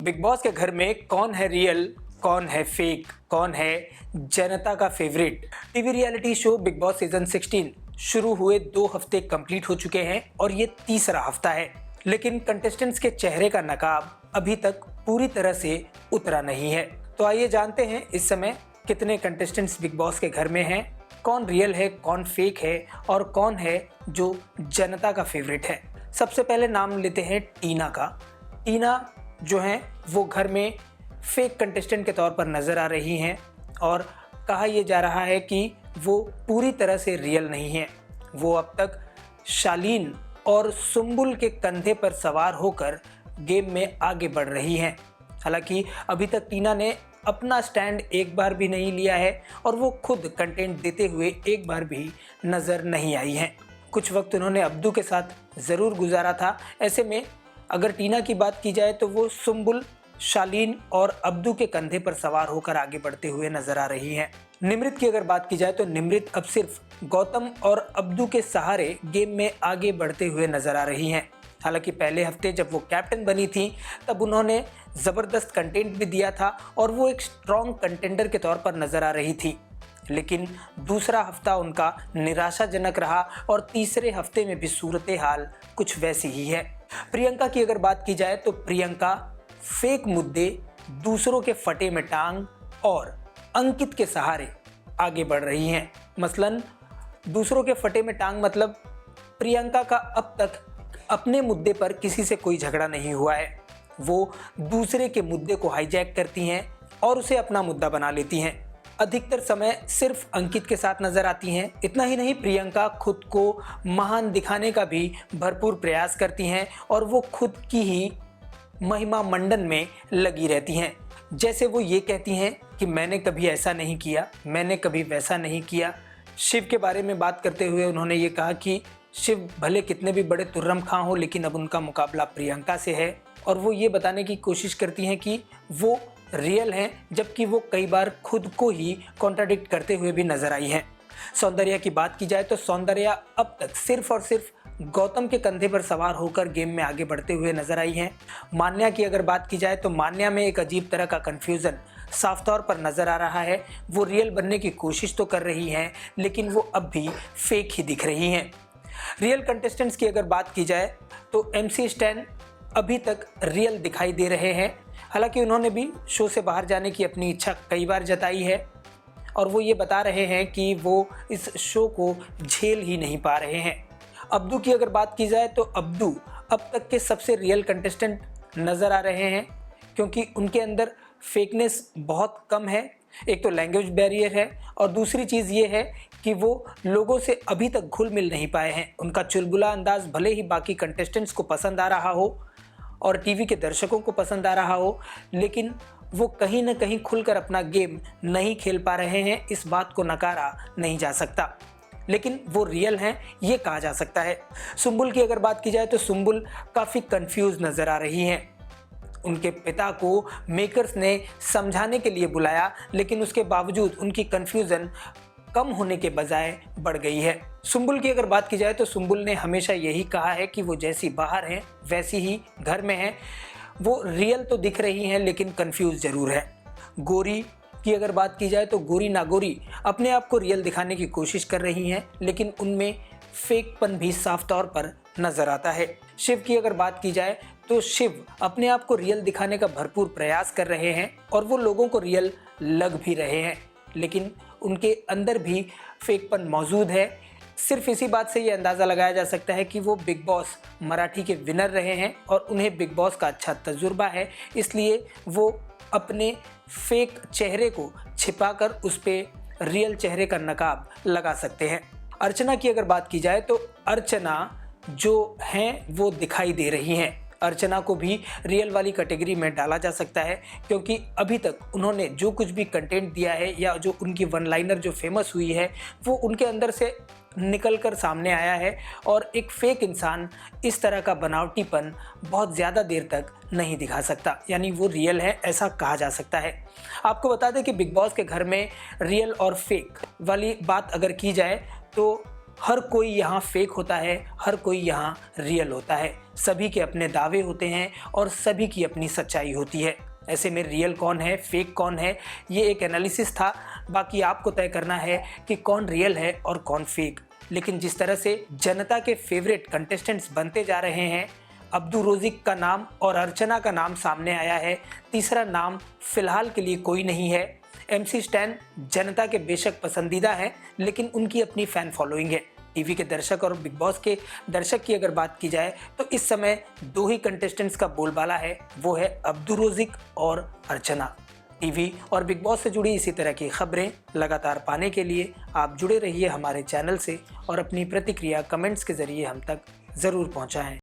Big boss के घर में कौन है रियल, कौन है फेक, कौन है जनता का favourite. TV reality show big boss season 16 शुरू हुए 2 हफ्ते कंप्लीट हो चुके हैं और ये तीसरा हफ्ता है, लेकिन कंटेस्टेंट्स के चेहरे का नकाब अभी तक पूरी तरह से उतरा नहीं है। तो आइए जानते हैं इस समय कितने कंटेस्टेंट्स बिग बॉस के घर में हैं, कौन रियल है, कौन फेक है और कौन है जो जनता का फेवरेट है। सबसे पहले नाम लेते हैं टीना का। टीना जो हैं वो घर में फेक कंटेस्टेंट के तौर पर नज़र आ रही हैं और कहा यह जा रहा है कि वो पूरी तरह से रियल नहीं है। वो अब तक शालीन और सुम्बुल के कंधे पर सवार होकर गेम में आगे बढ़ रही हैं। हालांकि अभी तक टीना ने अपना स्टैंड एक बार भी नहीं लिया है और वो खुद कंटेंट देते हुए एक बार भी नज़र नहीं आई हैं। कुछ वक्त उन्होंने अब्दू के साथ ज़रूर गुजारा था। ऐसे में अगर टीना की बात की जाए तो वो सुम्बुल, शालीन और अब्दू के कंधे पर सवार होकर आगे बढ़ते हुए नजर आ रही हैं। निमृत की अगर बात की जाए तो निमृत अब सिर्फ गौतम और अब्दू के सहारे गेम में आगे बढ़ते हुए नजर आ रही हैं। हालांकि पहले हफ्ते जब वो कैप्टन बनी थी तब उन्होंने ज़बरदस्त कंटेंट भी दिया था और वो एक स्ट्रॉन्ग कंटेंडर के तौर पर नजर आ रही थी, लेकिन दूसरा हफ्ता उनका निराशाजनक रहा और तीसरे हफ्ते में भी सूरत हाल कुछ वैसी ही है। प्रियंका की अगर बात की जाए तो प्रियंका फेक मुद्दे, दूसरों के फटे में टांग और अंकित के सहारे आगे बढ़ रही हैं। मसलन दूसरों के फटे में टांग मतलब प्रियंका का अब तक अपने मुद्दे पर किसी से कोई झगड़ा नहीं हुआ है। वो दूसरे के मुद्दे को हाईजैक करती हैं और उसे अपना मुद्दा बना लेती हैं। अधिकतर समय सिर्फ अंकित के साथ नजर आती हैं। इतना ही नहीं, प्रियंका खुद को महान दिखाने का भी भरपूर प्रयास करती हैं और वो खुद की ही महिमा मंडन में लगी रहती हैं। जैसे वो ये कहती हैं कि मैंने कभी ऐसा नहीं किया, मैंने कभी वैसा नहीं किया। शिव के बारे में बात करते हुए उन्होंने ये कहा कि शिव भले कितने भी बड़े तुर्रम खां हो, लेकिन अब उनका मुकाबला प्रियंका से है। और वो ये बताने की कोशिश करती हैं कि वो रियल हैं, जबकि वो कई बार खुद को ही कॉन्ट्राडिक्ट करते हुए भी नजर आई हैं। सौंदर्या की बात की जाए तो सौंदर्या अब तक सिर्फ और सिर्फ गौतम के कंधे पर सवार होकर गेम में आगे बढ़ते हुए नजर आई हैं। मान्या की अगर बात की जाए तो मान्या में एक अजीब तरह का कन्फ्यूज़न साफ तौर पर नज़र आ रहा है। वो रियल बनने की कोशिश तो कर रही हैं, लेकिन वो अब भी फेक ही दिख रही हैं। रियल कंटेस्टेंट्स की अगर बात की जाए तो MC स्टैन अभी तक रियल दिखाई दे रहे हैं। हालांकि उन्होंने भी शो से बाहर जाने की अपनी इच्छा कई बार जताई है और वो ये बता रहे हैं कि वो इस शो को झेल ही नहीं पा रहे हैं। अब्दू की अगर बात की जाए तो अब्दू अब तक के सबसे रियल कंटेस्टेंट नज़र आ रहे हैं, क्योंकि उनके अंदर फेकनेस बहुत कम है। एक तो लैंग्वेज बैरियर है और दूसरी चीज़ ये है कि वो लोगों से अभी तक घुल मिल नहीं पाए हैं। उनका चुलबुला अंदाज भले ही बाकी कंटेस्टेंट्स को पसंद आ रहा हो और टीवी के दर्शकों को पसंद आ रहा हो, लेकिन वो कहीं ना कहीं खुलकर अपना गेम नहीं खेल पा रहे हैं। इस बात को नकारा नहीं जा सकता, लेकिन वो रियल हैं ये कहा जा सकता है। सुम्बुल की अगर बात की जाए तो सुम्बुल काफ़ी कंफ्यूज नज़र आ रही हैं। उनके पिता को मेकर्स ने समझाने के लिए बुलाया, लेकिन उसके बावजूद उनकी कंफ्यूजन कम होने के बजाय बढ़ गई है। सुम्बुल की अगर बात की जाए तो सुम्बुल ने हमेशा यही कहा है कि वो जैसी बाहर हैं वैसी ही घर में हैं। वो रियल तो दिख रही हैं लेकिन कंफ्यूज ज़रूर है। गोरी की अगर बात की जाए तो गोरी नागोरी अपने आप को रियल दिखाने की कोशिश कर रही हैं, लेकिन उनमें फेकपन भी साफ तौर पर नज़र आता है। शिव की अगर बात की जाए तो शिव अपने आप को रियल दिखाने का भरपूर प्रयास कर रहे हैं और वो लोगों को रियल लग भी रहे हैं, लेकिन उनके अंदर भी फेकपन मौजूद है। सिर्फ इसी बात से ये अंदाज़ा लगाया जा सकता है कि वो बिग बॉस मराठी के विनर रहे हैं और उन्हें बिग बॉस का अच्छा तजुर्बा है, इसलिए वो अपने फेक चेहरे को छिपाकर उस पर रियल चेहरे का नकाब लगा सकते हैं। अर्चना की अगर बात की जाए तो अर्चना जो हैं वो दिखाई दे रही हैं। अर्चना को भी रियल वाली कैटेगरी में डाला जा सकता है, क्योंकि अभी तक उन्होंने जो कुछ भी कंटेंट दिया है या जो उनकी वन लाइनर जो फेमस हुई है वो उनके अंदर से निकल कर सामने आया है और एक फेक इंसान इस तरह का बनावटीपन बहुत ज़्यादा देर तक नहीं दिखा सकता, यानी वो रियल है ऐसा कहा जा सकता है। आपको बता दें कि बिग बॉस के घर में रियल और फेक वाली बात अगर की जाए तो हर कोई यहाँ फेक होता है, हर कोई यहाँ रियल होता है। सभी के अपने दावे होते हैं और सभी की अपनी सच्चाई होती है। ऐसे में रियल कौन है, फेक कौन है, ये एक एनालिसिस था। बाकी आपको तय करना है कि कौन रियल है और कौन फेक। लेकिन जिस तरह से जनता के फेवरेट कंटेस्टेंट्स बनते जा रहे हैं, अब्दू रोज़िक का नाम और अर्चना का नाम सामने आया है, तीसरा नाम फिलहाल के लिए कोई नहीं है। MC स्टैन जनता के बेशक पसंदीदा हैं, लेकिन उनकी अपनी फ़ैन फॉलोइंग है। टीवी के दर्शक और बिग बॉस के दर्शक की अगर बात की जाए तो इस समय दो ही कंटेस्टेंट्स का बोलबाला है, वो है अब्दू रोज़िक और अर्चना। टीवी और बिग बॉस से जुड़ी इसी तरह की खबरें लगातार पाने के लिए आप जुड़े रहिए हमारे चैनल से और अपनी प्रतिक्रिया कमेंट्स के ज़रिए हम तक ज़रूर पहुँचाएँ।